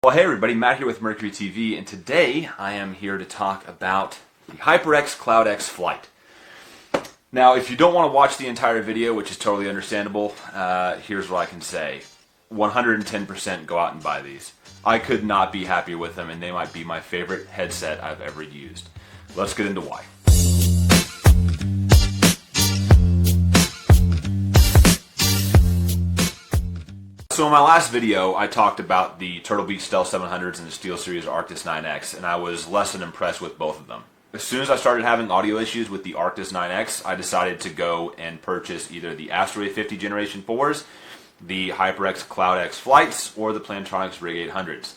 Well, hey everybody, Matt here with Mercury TV, and today I am here to talk about the HyperX CloudX Flight. Now, if you don't want to watch the entire video, which is totally understandable, here's what I can say. 110% go out and buy these. I could not be happier with them, and they might be my favorite headset I've ever used. Let's get into why. So in my last video, I talked about the Turtle Beach Stealth 700s and the SteelSeries Arctis 9X, and I was less than impressed with both of them. As soon as I started having audio issues with the Arctis 9X, I decided to go and purchase either the Astro A50 Generation 4s, the HyperX CloudX Flights, or the Plantronics Rig 800s.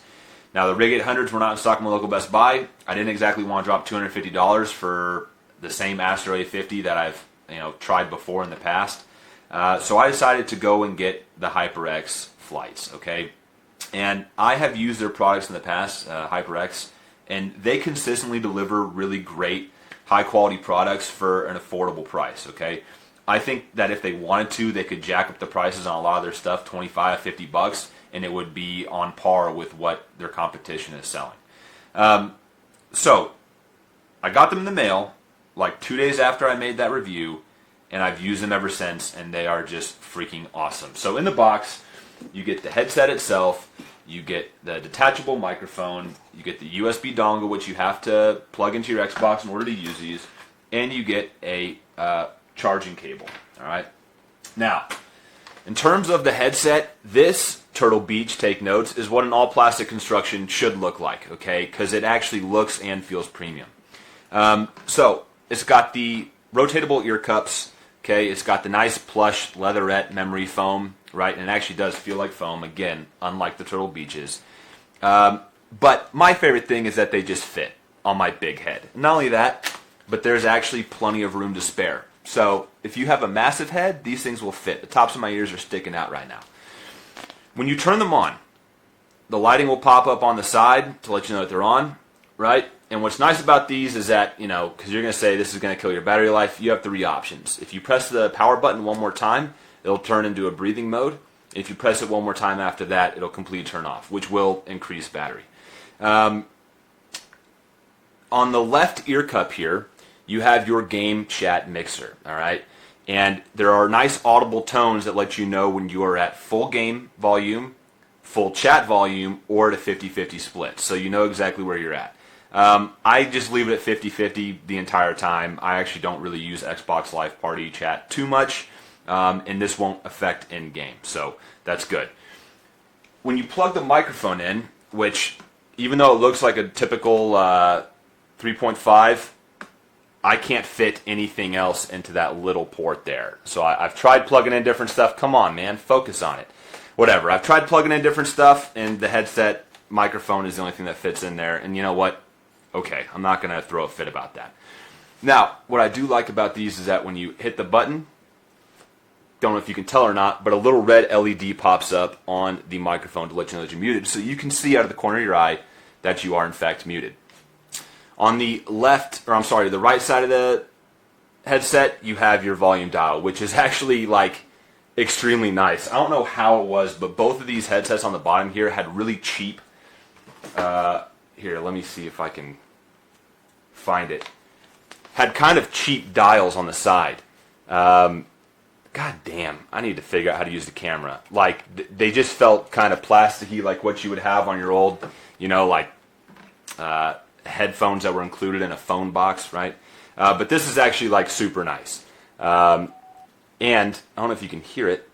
Now the Rig 800s were not in stock in my local Best Buy. I didn't exactly want to drop $250 for the same Astro A50 that I've tried before in the past. So I decided to go and get the HyperX Flights, okay? And I have used their products in the past, HyperX, and they consistently deliver really great, high-quality products for an affordable price, okay? I think that if they wanted to, they could jack up the prices on a lot of their stuff, 25, 50 bucks, and it would be on par with what their competition is selling. So I got them in the mail like 2 days after I made that review, and I've used them ever since, and they are just freaking awesome. So in the box, you get the headset itself, you get the detachable microphone, you get the USB dongle, which you have to plug into your Xbox in order to use these, and you get a charging cable. All right. Now, in terms of the headset, this Turtle Beach, take notes, is what an all-plastic construction should look like, okay? Because it actually looks and feels premium. So it's got the rotatable ear cups. Okay, it's got the nice plush leatherette memory foam, right? And it actually does feel like foam, again, unlike the Turtle Beaches. But my favorite thing is that they just fit on my big head. Not only that, but there's actually plenty of room to spare. So if you have a massive head, these things will fit. The tops of my ears are sticking out right now. When you turn them on, the lighting will pop up on the side to let you know that they're on, right? And what's nice about these is that, because you're going to say this is going to kill your battery life, you have 3 options. If you press the power button one more time, it'll turn into a breathing mode. If you press it one more time after that, it'll completely turn off, which will increase battery. On the left ear cup here, you have your game chat mixer, all right? And there are nice audible tones that let you know when you are at full game volume, full chat volume, or at a 50-50 split, so you know exactly where you're at. I just leave it at 50-50 the entire time. I actually don't really use Xbox Live Party chat too much, and this won't affect in-game, so that's good. When you plug the microphone in, which even though it looks like a typical 3.5, I can't fit anything else into that little port there. So I've tried plugging in different stuff. Come on, man, focus on it. Whatever. I've tried plugging in different stuff, and the headset microphone is the only thing that fits in there, and you know what? Okay, I'm not going to throw a fit about that. Now, what I do like about these is that when you hit the button, don't know if you can tell or not, but a little red LED pops up on the microphone to let you know that you're muted, so you can see out of the corner of your eye that you are in fact muted. On the the right side of the headset, you have your volume dial, which is actually like extremely nice. I don't know how it was, but both of these headsets on the bottom here had really cheap, here, let me see if I can find it, had kind of cheap dials on the side. God damn, I need to figure out how to use the camera. Like, they just felt kind of plasticky, like what you would have on your old, headphones that were included in a phone box, right? But this is actually like super nice. And I don't know if you can hear it,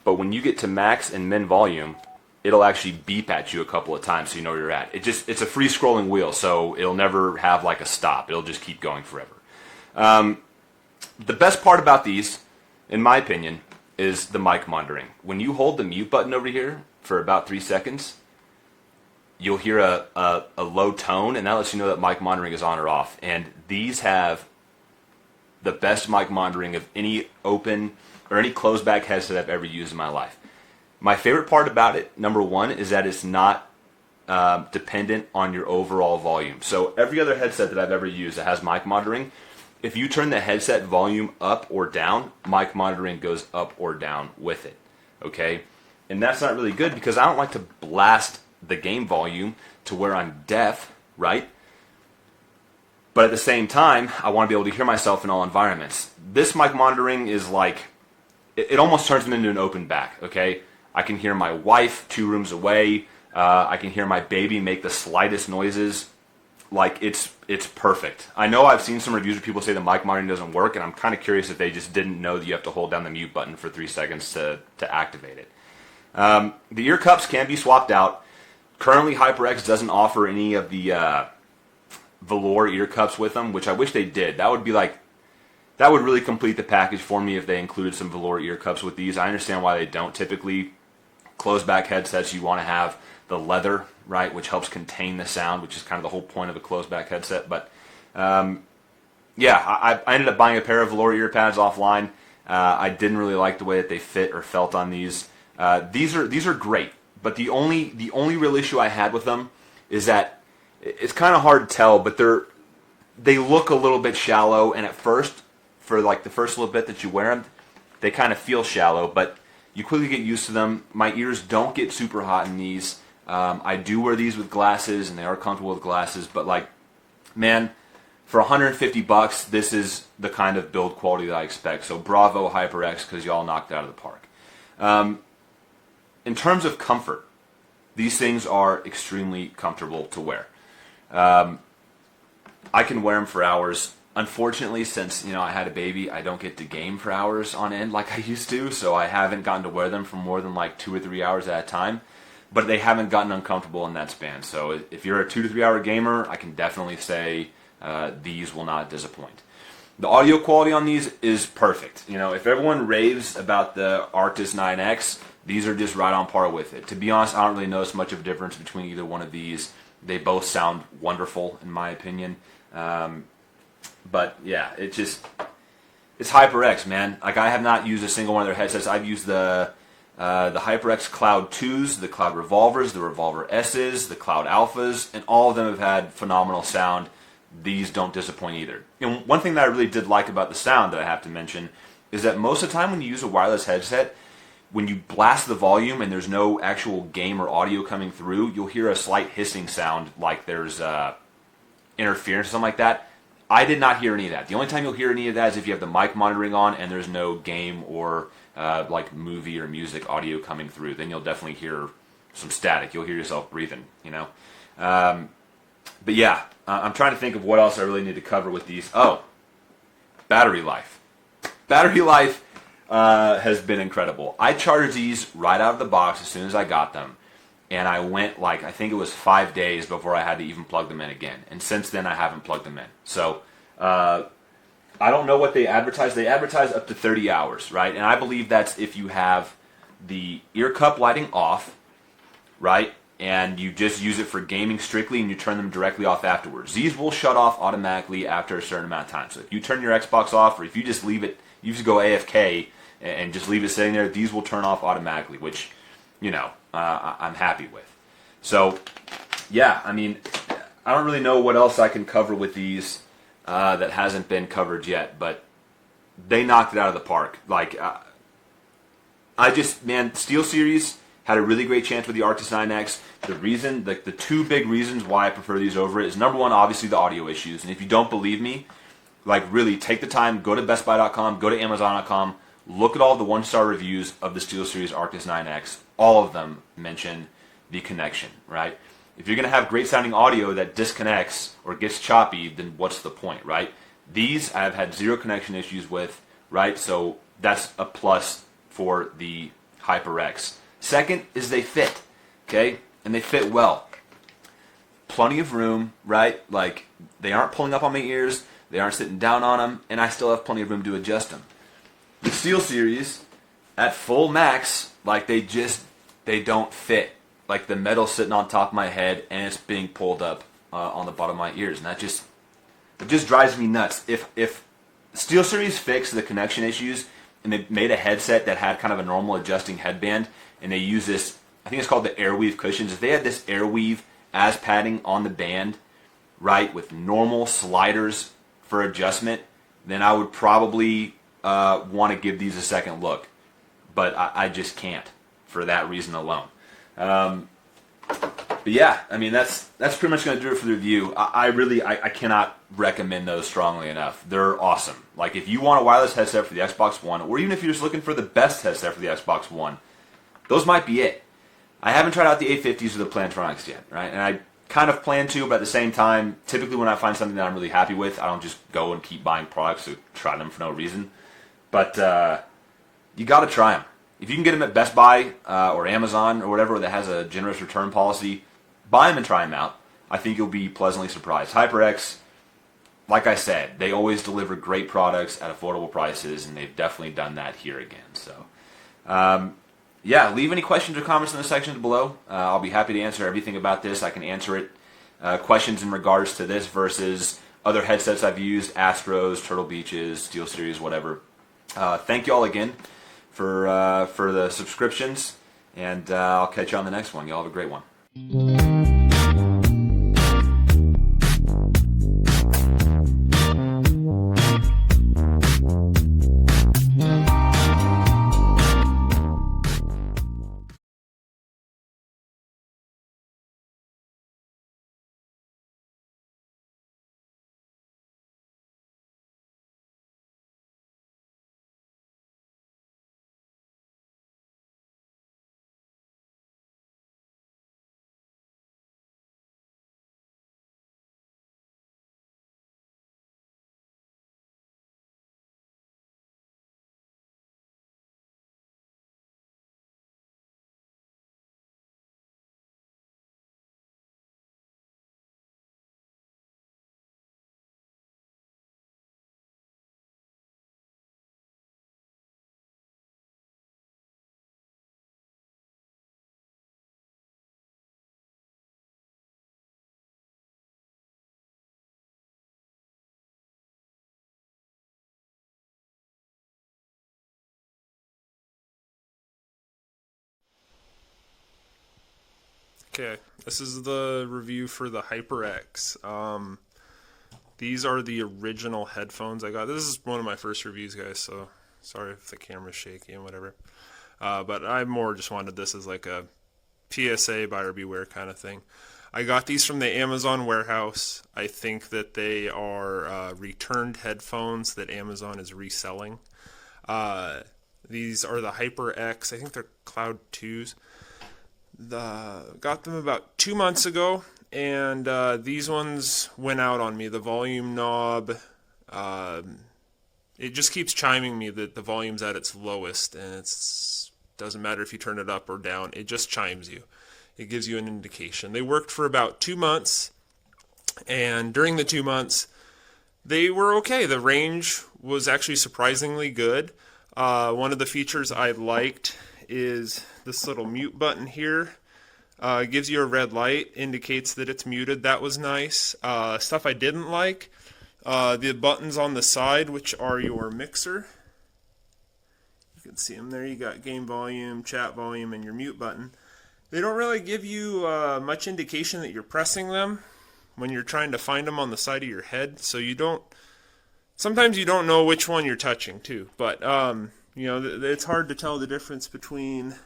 but when you get to max and min volume, it'll actually beep at you a couple of times so you know where you're at. It's a free scrolling wheel, so it'll never have like a stop. It'll just keep going forever. The best part about these, in my opinion, is the mic monitoring. When you hold the mute button over here for about 3 seconds, you'll hear a low tone, and that lets you know that mic monitoring is on or off. And these have the best mic monitoring of any open or any closed back headset I've ever used in my life. My favorite part about it, number one, is that it's not dependent on your overall volume. So every other headset that I've ever used that has mic monitoring, if you turn the headset volume up or down, mic monitoring goes up or down with it. Okay? And that's not really good because I don't like to blast the game volume to where I'm deaf, right? But at the same time, I want to be able to hear myself in all environments. This mic monitoring is like, it almost turns me into an open back, okay? I can hear my wife 2 rooms away. I can hear my baby make the slightest noises. Like, it's perfect. I know I've seen some reviews where people say the mic monitoring doesn't work, and I'm kind of curious if they just didn't know that you have to hold down the mute button for 3 seconds to activate it. The ear cups can be swapped out. Currently, HyperX doesn't offer any of the velour ear cups with them, which I wish they did. That would really complete the package for me if they included some velour ear cups with these. I understand why they don't. Typically, closed back headsets, you want to have the leather, right, which helps contain the sound, which is kind of the whole point of a closed back headset. But yeah, I ended up buying a pair of velour ear pads offline. I didn't really like the way that they fit or felt on these. These are great, but the only real issue I had with them is that it's kind of hard to tell, but they look a little bit shallow, and at first, for like the first little bit that you wear them, they kind of feel shallow, but you quickly get used to them. My ears don't get super hot in these. I do wear these with glasses, and they are comfortable with glasses, but like, man, for 150 bucks, this is the kind of build quality that I expect. So bravo HyperX, because y'all knocked it out of the park. In terms of comfort, these things are extremely comfortable to wear. I can wear them for hours. Unfortunately, since I had a baby, I don't get to game for hours on end like I used to, so I haven't gotten to wear them for more than like 2 or 3 hours at a time. But they haven't gotten uncomfortable in that span. So if you're a 2 to 3 hour gamer, I can definitely say these will not disappoint. The audio quality on these is perfect. If everyone raves about the Arctis 9X, these are just right on par with it. To be honest, I don't really notice much of a difference between either one of these. They both sound wonderful, in my opinion. But yeah, it's HyperX, man. Like, I have not used a single one of their headsets. I've used the HyperX Cloud 2s, the Cloud Revolvers, the Revolver S's, the Cloud Alphas, and all of them have had phenomenal sound. These don't disappoint either. And one thing that I really did like about the sound that I have to mention is that most of the time when you use a wireless headset, when you blast the volume and there's no actual game or audio coming through, you'll hear a slight hissing sound like there's interference or something like that. I did not hear any of that. The only time you'll hear any of that is if you have the mic monitoring on and there's no game or like movie or music audio coming through. Then you'll definitely hear some static. You'll hear yourself breathing, But yeah, I'm trying to think of what else I really need to cover with these. Oh, battery life. Battery life has been incredible. I charged these right out of the box as soon as I got them. And I went I think it was 5 days before I had to even plug them in again. And since then, I haven't plugged them in. So, I don't know what they advertise. They advertise up to 30 hours, right? And I believe that's if you have the ear cup lighting off, right? And you just use it for gaming strictly and you turn them directly off afterwards. These will shut off automatically after a certain amount of time. So if you turn your Xbox off, or if you just leave it, you just go AFK and just leave it sitting there, these will turn off automatically, which, I'm happy with. So, yeah, I mean, I don't really know what else I can cover with these that hasn't been covered yet, but they knocked it out of the park. Like, SteelSeries had a really great chance with the Arctis 9X. The reason, the 2 big reasons why I prefer these over it is, number one, obviously the audio issues. And if you don't believe me, really take the time, go to bestbuy.com, go to amazon.com, look at all the 1-star reviews of the SteelSeries Arctis 9X. All of them mention the connection, right? If you're going to have great sounding audio that disconnects or gets choppy, then what's the point, right? These I have had 0 connection issues with, right? So that's a plus for the HyperX. Second is they fit, okay? And they fit well. Plenty of room, right? Like, they aren't pulling up on my ears, they aren't sitting down on them, and I still have plenty of room to adjust them. The SteelSeries, at full max, they don't fit. Like, the metal's sitting on top of my head and it's being pulled up on the bottom of my ears, and it just drives me nuts. If SteelSeries fixed the connection issues and they made a headset that had kind of a normal adjusting headband, and they use this, I think it's called the Airweave cushions. If they had this Airweave as padding on the band, right, with normal sliders for adjustment, then I would probably want to give these a second look. But I just can't. for that reason alone. But yeah, I mean, that's pretty much going to do it for the review. I cannot recommend those strongly enough. They're awesome. Like, if you want a wireless headset for the Xbox One, or even if you're just looking for the best headset for the Xbox One, those might be it. I haven't tried out the A50s or the Plantronics yet, right? And I kind of plan to, but at the same time, typically when I find something that I'm really happy with, I don't just go and keep buying products or try them for no reason. But you got to try them. If you can get them at Best Buy or Amazon or whatever that has a generous return policy, buy them and try them out. I think you'll be pleasantly surprised. HyperX, like I said, they always deliver great products at affordable prices, and they've definitely done that here again. So, yeah, leave any questions or comments in the sections below. I'll be happy to answer everything about this. I can answer it. Questions in regards to this versus other headsets I've used, Astros, Turtle Beaches, SteelSeries, whatever. Thank you all again for the subscriptions, and I'll catch you on the next one. Y'all have a great one. Okay, this is the review for the HyperX. These are the original headphones I got. This is one of my first reviews, guys, so sorry if the camera's shaky and whatever. But I more just wanted this as like a PSA, buyer beware kind of thing. I got these from the Amazon warehouse. I think that they are returned headphones that Amazon is reselling. These are the HyperX. I think they're Cloud 2s. Got them about 2 months ago, and these ones went out on me. The volume knob, it just keeps chiming me that the volume's at its lowest, and it doesn't matter if you turn it up or down. It just chimes you. It gives you an indication. They worked for about 2 months, and during the 2 months, they were okay. The range was actually surprisingly good. One of the features I liked is this little mute button here. Gives you a red light, indicates that it's muted. That was nice. Stuff I didn't like, the buttons on the side, which are your mixer. You can see them there. You got game volume, chat volume, and your mute button. They don't really give you much indication that you're pressing them when you're trying to find them on the side of your head. So you don't. Sometimes you don't know which one you're touching too. But you know, it's hard to tell the difference between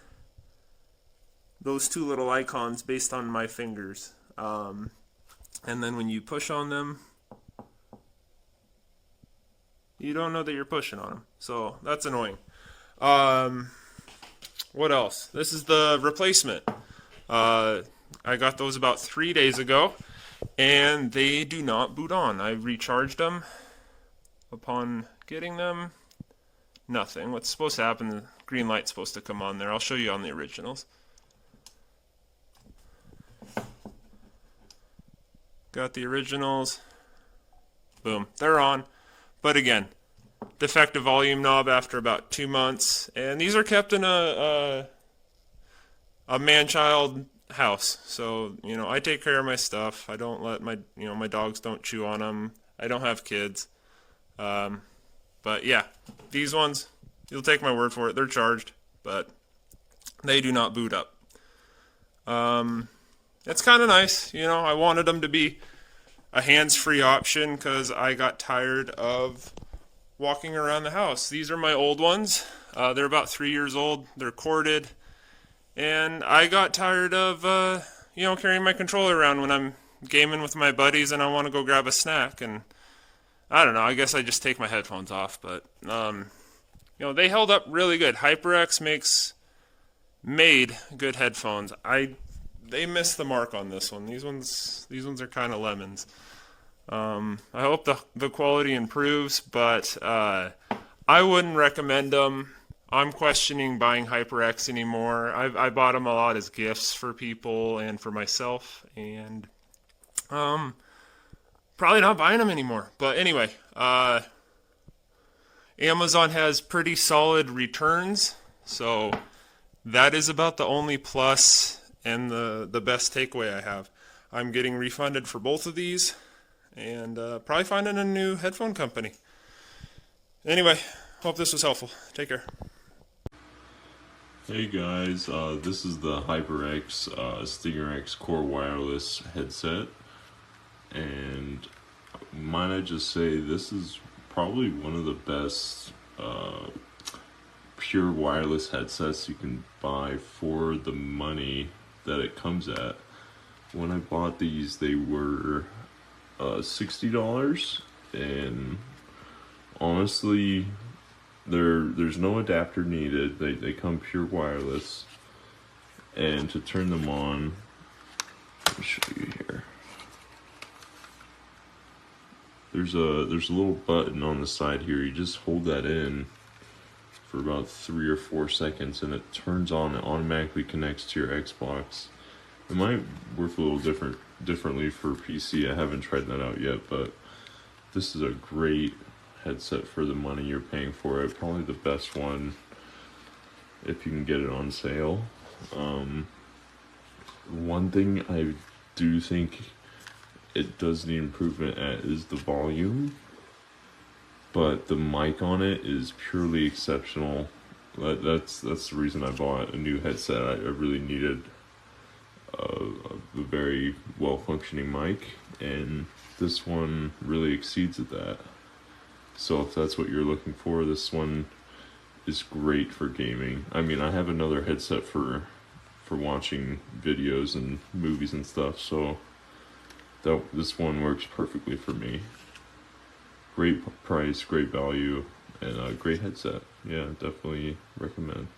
those two little icons based on my fingers. And then when you push on them, you don't know that you're pushing on them. So that's annoying. What else? This is the replacement. I got those about 3 days ago, and they do not boot on. I recharged them upon getting them. Nothing. What's supposed to happen, the green light's supposed to come on there. I'll show you on the originals. Got the originals. Boom. They're on. But again, defective volume knob after about 2 months. And these are kept in a man-child house. So, you know, I take care of my stuff. I don't let my, my dogs don't chew on them. I don't have kids. But yeah, these ones, you'll take my word for it, they're charged, but they do not boot up. It's kind of nice, I wanted them to be a hands-free option because I got tired of walking around the house. These are my old ones. They're about 3 years old. They're corded, And I got tired of, carrying my controller around when I'm gaming with my buddies and I want to go grab a snack. And I don't know, I guess I just take my headphones off. But, they held up really good. HyperX made good headphones. They missed the mark on this one. These ones are kind of lemons. I hope the quality improves, but I wouldn't recommend them. I'm questioning buying HyperX anymore. I bought them a lot as gifts for people and for myself, and probably not buying them anymore. But anyway, Amazon has pretty solid returns, so that is about the only plus and the best takeaway I have. I'm getting refunded for both of these, and probably finding a new headphone company. Anyway, hope this was helpful. Take care. Hey guys, this is the HyperX Stinger X Core Wireless headset, and might I just say this is probably one of the best pure wireless headsets you can buy for the money that it comes at. When I bought these, they were $60, and honestly, there's no adapter needed. They come pure wireless, and to turn them on, let me show you here. There's a little button on the side here. You just hold that in for about 3 or 4 seconds, and it turns on. It automatically connects to your Xbox. It might work a little differently for PC. I haven't tried that out yet, but this is a great headset for the money you're paying for it. Probably the best one if you can get it on sale. One thing I do think it does need improvement at is the volume, but the mic on it is purely exceptional. That's the reason I bought a new headset. I really needed a very well functioning mic, and this one really exceeds at that. So if that's what you're looking for, this one is great for gaming. I mean, I have another headset for watching videos and movies and stuff, so this one works perfectly for me. Great price, great value, and a great headset. Yeah, definitely recommend.